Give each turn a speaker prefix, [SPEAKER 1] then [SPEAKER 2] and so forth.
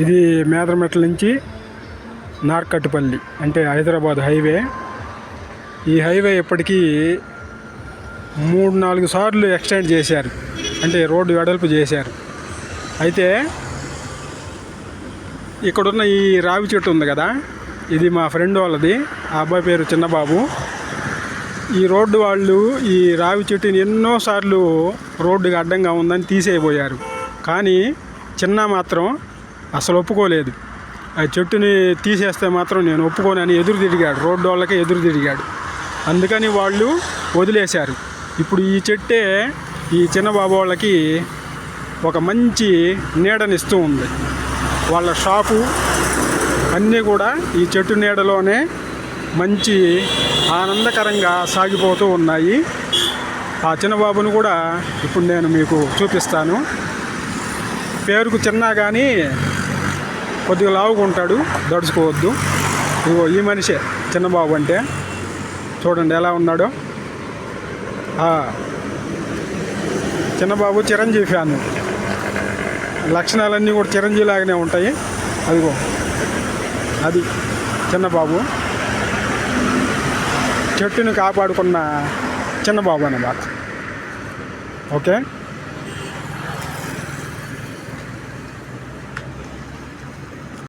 [SPEAKER 1] ఇది మేదరమెట్ల నుంచి నార్కట్పల్లి అంటే హైదరాబాద్ హైవే. ఈ హైవే ఇప్పటికీ 3-4 సార్లు ఎక్స్టెండ్ చేశారు, అంటే రోడ్డు వెడల్పు చేశారు. అయితే ఇక్కడున్న ఈ రావి చెట్టు ఉంది కదా, ఇది మా ఫ్రెండ్ వాళ్ళది. ఆ అబ్బాయి పేరు చిన్నబాబు. ఈ రోడ్డు వాళ్ళు ఈ రావి చెట్టుని ఎన్నోసార్లు రోడ్డుకి అడ్డంగా ఉందని తీసేయబోయారు. కానీ చిన్న మాత్రం అసలు ఒప్పుకోలేదు. ఆ చెట్టుని తీసేస్తే మాత్రం నేను ఒప్పుకోనని ఎదురు తిరిగాడు, రోడ్డు వాళ్ళకే ఎదురు తిరిగాడు. అందుకని వాళ్ళు వదిలేశారు. ఇప్పుడు ఈ చెట్టే ఈ చిన్నబాబు వాళ్ళకి ఒక మంచి నీడనిస్తూ ఉంది. వాళ్ళ షాపు అన్నీ కూడా ఈ చెట్టు నీడలోనే మంచి ఆనందకరంగా సాగిపోతూ ఉన్నాయి. ఆ చిన్నబాబును కూడా ఇప్పుడు నేను మీకు చూపిస్తాను. పేరుకు చిన్న కానీ కొద్దిగా లావుగా ఉంటాడు, దడుచుకోవద్దు. ఇదిగో ఈ మనిషే చిన్నబాబు అంటే. చూడండి ఎలా ఉన్నాడో. చిన్నబాబు చిరంజీవి ఫ్యాన్. లక్షణాలన్నీ కూడా చిరంజీవి లాగానే ఉంటాయి. అదిగో అది చిన్నబాబు, చెట్టుని కాపాడుకున్న చిన్నబాబు అన్నమాట. ఓకే.